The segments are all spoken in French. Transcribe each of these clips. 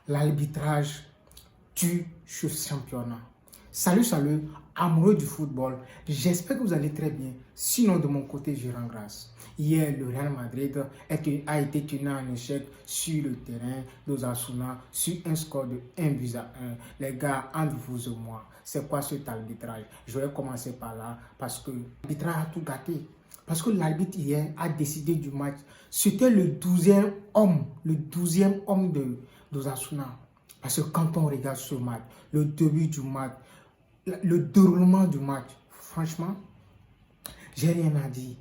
l'arbitrage tue ce championnat. Salut, amoureux du football. J'espère que vous allez très bien. Sinon, de mon côté, je rends grâce. Hier, le Real Madrid a été tenu en échec sur le terrain d'Osasuna sur un score de 1-1. Les gars, entre vous et moi, c'est quoi cet arbitrage? Je vais commencer par là parce que l'arbitrage a tout gâté. Parce que l'arbitre hier a décidé du match. C'était le 12e homme d'Osasuna. Parce que quand on regarde ce match, le début du match, le déroulement du match, franchement, j'ai rien à dire.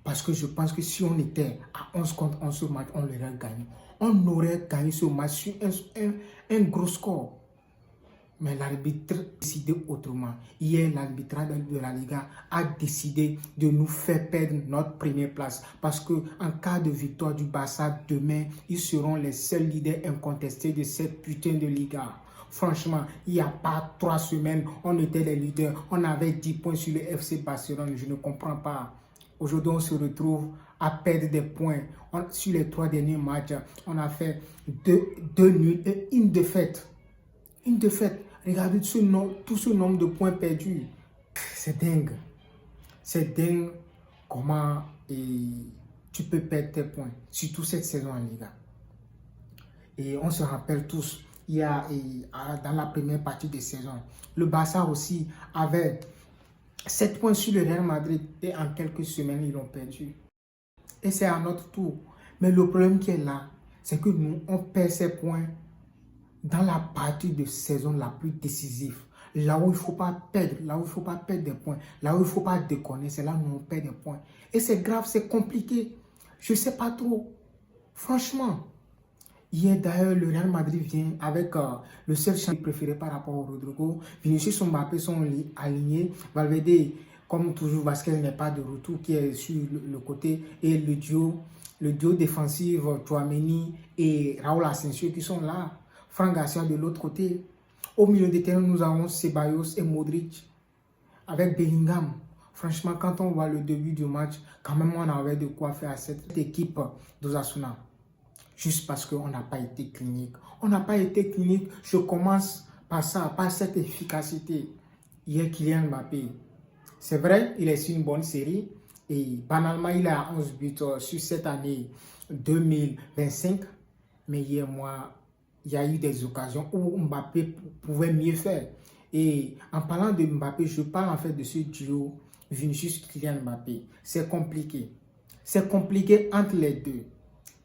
Parce que je pense que si on était à 11 contre 11 ce match, on l'aurait gagné. On aurait gagné ce match sur un gros score. Mais l'arbitre a décidé autrement. Hier, l'arbitrage de la Liga a décidé de nous faire perdre notre première place. Parce qu'en cas de victoire du Barça demain, ils seront les seuls leaders incontestés de cette putain de Liga. Franchement, il n'y a pas 3 semaines, on était les leaders. On avait 10 points sur le FC Barcelone. Je ne comprends pas. Aujourd'hui, on se retrouve à perdre des points. Sur les 3 derniers matchs, on a fait 2 nuls et une défaite. Une défaite. Regardez tout ce nombre de points perdus. C'est dingue. C'est dingue comment tu peux perdre tes points. Surtout cette saison en Liga. Et on se rappelle tous, il y a dans la première partie de saison, le Barça aussi avait 7 points sur le Real Madrid et en quelques semaines, ils l'ont perdu. Et c'est à notre tour. Mais le problème qui est là, c'est que nous, on perd ces points dans la partie de saison la plus décisive. Là où il ne faut pas perdre, là où il ne faut pas perdre des points, là où il ne faut pas déconner, c'est là où on perd des points. Et c'est grave, c'est compliqué. Je ne sais pas trop. Franchement. Hier d'ailleurs, le Real Madrid vient avec le seul champion préféré par rapport au Rodrigo. Vinicius et Mbappé sont alignés. Valverde, comme toujours, Vasquez n'est pas de retour, qui est sur le côté. Et le duo défensif, Tchouaméni et Raúl Asensio qui sont là. Fran Garcia de l'autre côté. Au milieu de terrain, nous avons Ceballos et Modric avec Bellingham. Franchement, quand on voit le début du match, quand même on avait de quoi faire à cette équipe d'Osasuna. Juste parce qu'on n'a pas été clinique. On n'a pas été clinique. Je commence par ça, par cette efficacité. Hier, Kylian Mbappé, c'est vrai, il est sur une bonne série. Et banalement, il a 11 buts sur cette année 2025. Mais hier, il y a eu des occasions où Mbappé pouvait mieux faire. Et en parlant de Mbappé, je parle en fait de ce duo Vinicius-Kylian Mbappé. C'est compliqué. C'est compliqué entre les deux.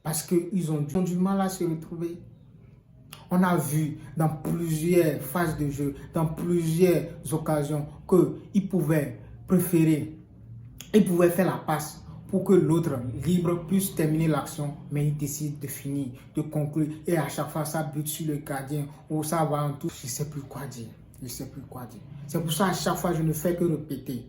Parce qu'ils ont du mal à se retrouver. On a vu dans plusieurs phases de jeu, dans plusieurs occasions, qu'ils pouvaient préférer, ils pouvaient faire la passe pour que l'autre libre puisse terminer l'action, mais ils décident de finir, de conclure. Et à chaque fois, ça bute sur le gardien ou ça va en tout. Je ne sais plus quoi dire. Je ne sais plus quoi dire. C'est pour ça, à chaque fois, je ne fais que répéter.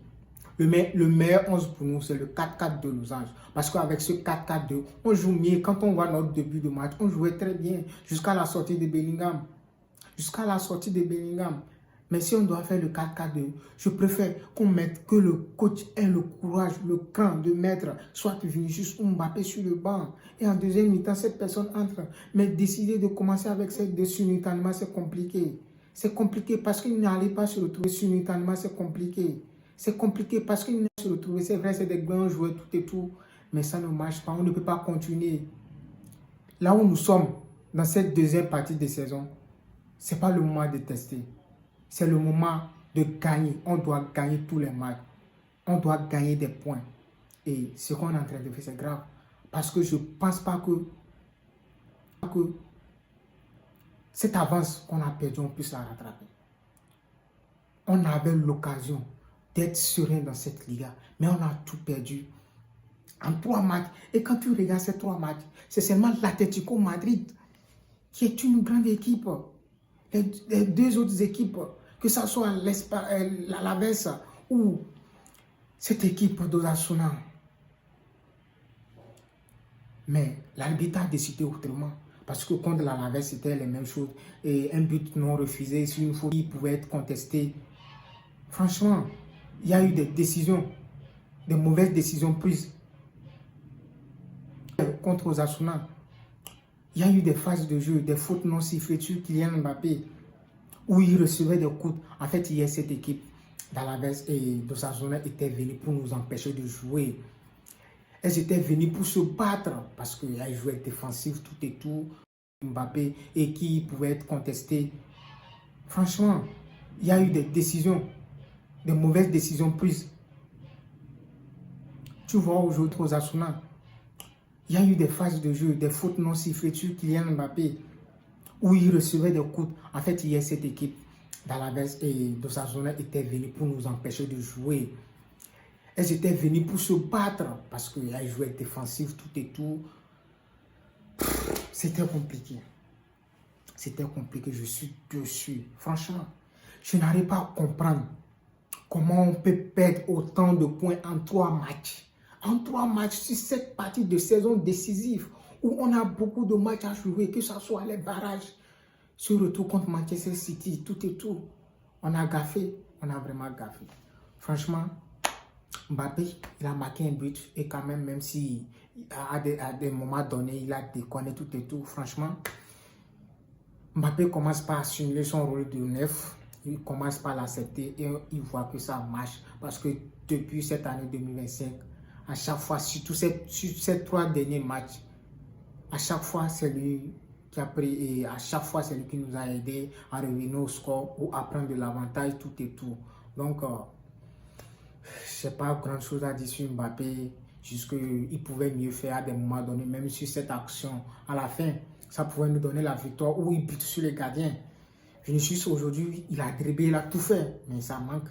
Le meilleur 11 pour nous, c'est le 4-4 de Losange. Parce qu'avec ce 4-4-2, on joue mieux. Quand on voit notre début de match, on jouait très bien jusqu'à la sortie de Bellingham. Jusqu'à la sortie de Bellingham. Mais si on doit faire le 4-4-2, je préfère qu'on mette que le coach ait le courage, le cran de mettre soit Vinicius ou Mbappé sur le banc. Et en deuxième mi-temps, cette personne entre. Mais décider de commencer avec cette deux simultanément, c'est compliqué. C'est compliqué parce qu'il n'allait pas se retrouver simultanément, c'est compliqué. C'est compliqué parce qu'il ne se retrouve. C'est vrai, c'est des grands joueurs, tout et tout. Mais ça ne marche pas. On ne peut pas continuer. Là où nous sommes, dans cette deuxième partie de saison, ce n'est pas le moment de tester. C'est le moment de gagner. On doit gagner tous les matchs. On doit gagner des points. Et ce qu'on est en train de faire, c'est grave. Parce que je ne pense pas que cette avance qu'on a perdue, on puisse la rattraper. On avait l'occasion d'être serein dans cette Liga. Mais on a tout perdu en 3 matchs. Et quand tu regardes ces 3 matchs, c'est seulement l'Atlético Madrid qui est une grande équipe. Les 2 autres équipes, que ce soit l'Alaves ou cette équipe d'Osasuna. Mais l'arbitre a décidé autrement. Parce que contre l'Alaves, c'était les mêmes choses. Et un but non refusé, sur une faute qui pouvait être contestée. Franchement, il y a eu des décisions, des mauvaises décisions prises contre Osasuna. Il y a eu des phases de jeu, des fautes non sifflées sur Kylian Mbappé, où il recevait des coups. En fait, hier, cette équipe d'Alaves et d'Osasuna était venue pour nous empêcher de jouer. Elles étaient venues pour se battre parce qu'elles jouaient défensif, tout et tout. Mbappé et qui pouvait être contesté. Franchement, il y a eu des décisions, des mauvaises décisions prises. Tu vois aujourd'hui aux Asuna, il y a eu des phases de jeu, des fautes non sifflées sur Kylian Mbappé, où il recevait des coups. En fait, hier, cette équipe d'Alaves et d'Osasuna était venue pour nous empêcher de jouer. Elles étaient venues pour se battre parce qu'elles jouaient défensif, tout et tout. C'était compliqué. C'était compliqué, je suis dessus. Franchement, je n'arrive pas à comprendre comment on peut perdre autant de points en 3 matchs. En 3 matchs sur cette partie de saison décisive où on a beaucoup de matchs à jouer, que ce soit les barrages, ce retour contre Manchester City, tout et tout. On a gaffé, on a vraiment gaffé. Franchement, Mbappé, il a marqué un but et quand même si à des moments donnés, il a déconné tout et tout. Franchement, Mbappé commence par assumer son rôle de neuf. Il commence par l'accepter et il voit que ça marche. Parce que depuis cette année 2025, à chaque fois, surtout sur ces 3 derniers matchs, à chaque fois, c'est lui qui a pris et à chaque fois, c'est lui qui nous a aidé à revenir au score ou à prendre de l'avantage, tout et tout. Donc, je n'ai pas grand chose à dire sur Mbappé, jusqu'il pouvait mieux faire à des moments donnés, même sur cette action. À la fin, ça pouvait nous donner la victoire où il bute sur les gardiens. Vinicius aujourd'hui, il a dribblé, il a tout fait, mais ça manque.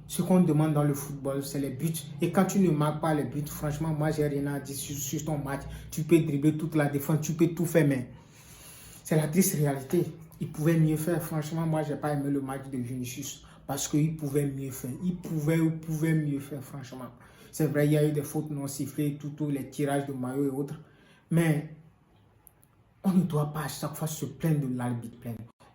Ce qu'on demande dans le football, c'est les buts. Et quand tu ne marques pas les buts, franchement, moi, j'ai rien à dire sur ton match. Tu peux dribbler toute la défense, tu peux tout faire, mais c'est la triste réalité. Il pouvait mieux faire. Franchement, moi, je n'ai pas aimé le match de Vinicius parce qu'il pouvait mieux faire. Il pouvait mieux faire, franchement. C'est vrai, il y a eu des fautes non sifflées, tous les tirages de maillot et autres. Mais on ne doit pas à chaque fois se plaindre de l'arbitre.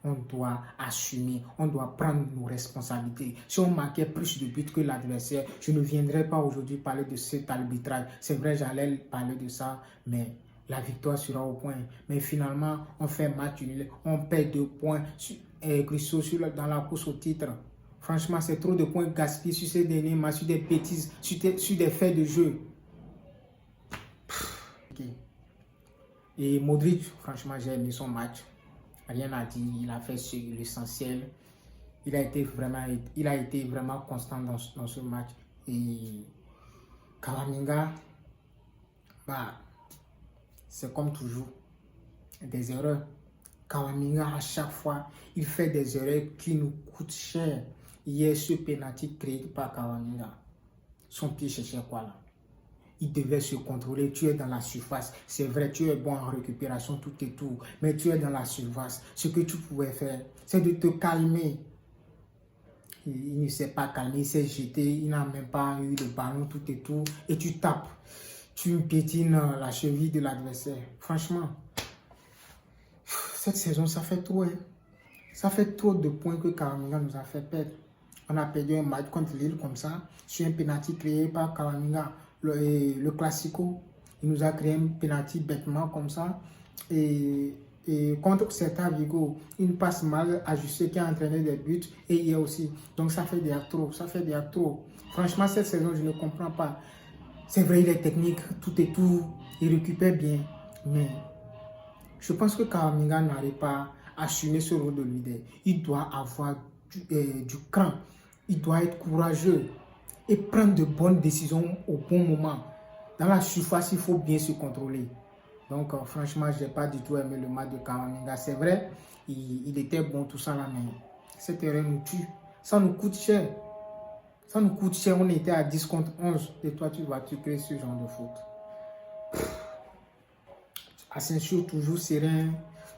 On doit assumer, on doit prendre nos responsabilités. Si on marquait plus de buts que l'adversaire, je ne viendrai pas aujourd'hui parler de cet arbitrage. C'est vrai, j'allais parler de ça, mais la victoire sera au point. Mais finalement, on fait match nul, on perd 2 points dans la course au titre. Franchement, c'est trop de points gaspillés sur ces derniers matchs, sur des bêtises, sur des faits de jeu. Okay. Et Modric, franchement, j'ai aimé son match. Rien à dire, il a fait l'essentiel. Il a été vraiment constant dans ce match. Et Kamavinga, c'est comme toujours, des erreurs. Kamavinga, à chaque fois, il fait des erreurs qui nous coûtent cher. Hier, ce penalty créé par Kamavinga, son pied cherchait quoi là? Il devait se contrôler, tu es dans la surface. C'est vrai, tu es bon en récupération, tout et tout. Mais tu es dans la surface. Ce que tu pouvais faire, c'est de te calmer. Il ne s'est pas calmé, il s'est jeté. Il n'a même pas eu le ballon, tout et tout. Et tu tapes. Tu piétines la cheville de l'adversaire. Franchement, cette saison, ça fait trop. Hein. Ça fait trop de points que Kamavinga nous a fait perdre. On a perdu un match contre Lille comme ça, sur un penalty créé par Kamavinga. Le Classico, il nous a créé un penalty bêtement comme ça. Et contre Celta Vigo, une passe mal ajustée qui a entraîné des buts. Et il y a aussi. Donc ça fait des actes trop. Ça fait des actes trop. Franchement, cette saison, je ne comprends pas. C'est vrai, il est technique, tout et tout. Il récupère bien. Mais je pense que Kamavinga n'arrive pas à assumer ce rôle de leader. Il doit avoir du cran. Il doit être courageux et prendre de bonnes décisions au bon moment. Dans la surface, il faut bien se contrôler. Donc, franchement, je n'ai pas du tout aimé le match de Kamavinga. C'est vrai, il était bon, tout ça là, mais cette erreur nous tue. Ça nous coûte cher. Ça nous coûte cher. On était à 10 contre 11. Et toi, tu vas tuer ce genre de faute. Asensio, toujours serein,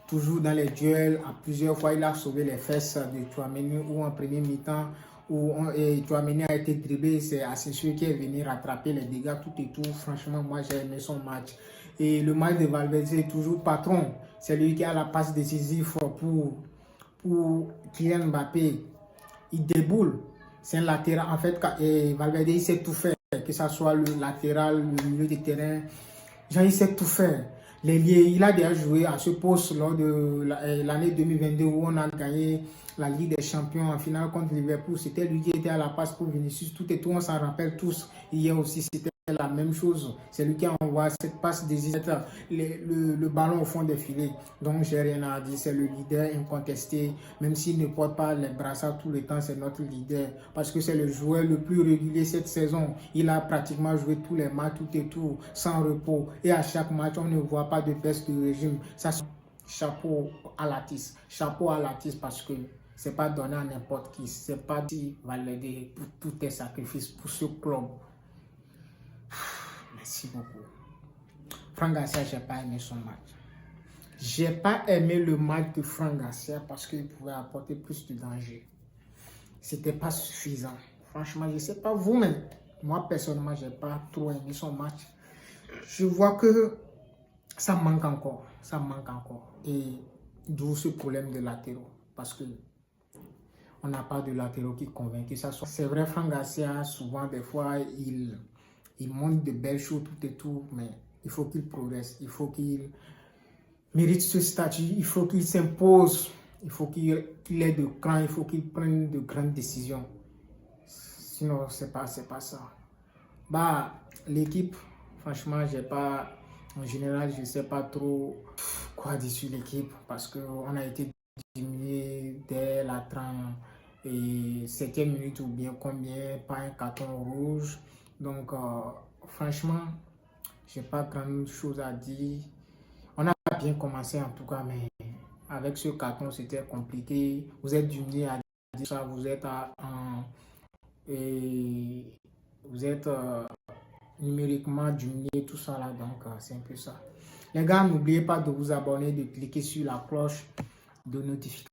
toujours dans les duels. À plusieurs fois, il a sauvé les fesses de Tchouaméni ou en premier mi-temps. Où Tchouaméni a été dribblé, c'est Asensio qui est venu rattraper les dégâts, tout et tout. Franchement, moi j'ai aimé son match. Et le match de Valverde est toujours patron. C'est lui qui a la passe décisive pour Kylian Mbappé. Il déboule. C'est un latéral. En fait, Valverde, il sait tout faire. Que ce soit le latéral, le milieu de terrain. Genre, il sait tout faire. L'ailier, il a déjà joué à ce poste lors de l'année 2022 où on a gagné la Ligue des Champions en finale contre Liverpool. C'était lui qui était à la passe pour Vinicius. Tout et tout, on s'en rappelle tous. Hier aussi, c'était la même chose. C'est lui qui envoie cette passe décisive, le ballon au fond des filets. Donc, j'ai rien à dire. C'est le leader incontesté. Même s'il ne porte pas les brassards tout le temps, c'est notre leader. Parce que c'est le joueur le plus régulier cette saison. Il a pratiquement joué tous les matchs, tout et tout, sans repos. Et à chaque match, on ne voit pas de baisse de régime. Ça, chapeau à Latis. Chapeau à Latis parce que c'est pas donné à n'importe qui. C'est pas dit valider pour tous tes sacrifices pour ce club. Merci beaucoup. Franck Garcia, j'ai pas aimé son match. J'ai pas aimé le match de Franck Garcia parce qu'il pouvait apporter plus de danger. C'était pas suffisant. Franchement, je sais pas vous, mais moi personnellement, j'ai pas trop aimé son match. Je vois que ça manque encore. Ça manque encore. Et d'où ce problème de latéraux. Parce que on n'a pas de latéraux qui convainquent. C'est vrai, Franck Garcia, souvent, des fois, il montre de belles choses, tout et tout, mais il faut qu'il progresse. Il faut qu'il mérite ce statut. Il faut qu'il s'impose. Il faut qu'il ait de cran. Il faut qu'il prenne de grandes décisions. Sinon, c'est pas ça. Bah, l'équipe, franchement, j'ai pas... En général, je sais pas trop quoi dire sur l'équipe parce qu'on a été diminué dès la 37e minute ou bien combien, pas un carton rouge. Donc, franchement, j'ai pas grand chose à dire. On a bien commencé en tout cas, mais avec ce carton, c'était compliqué. Vous êtes diminué à dire ça, vous êtes numériquement diminué, tout ça là, donc c'est un peu ça. Les gars, n'oubliez pas de vous abonner, de cliquer sur la cloche de notification.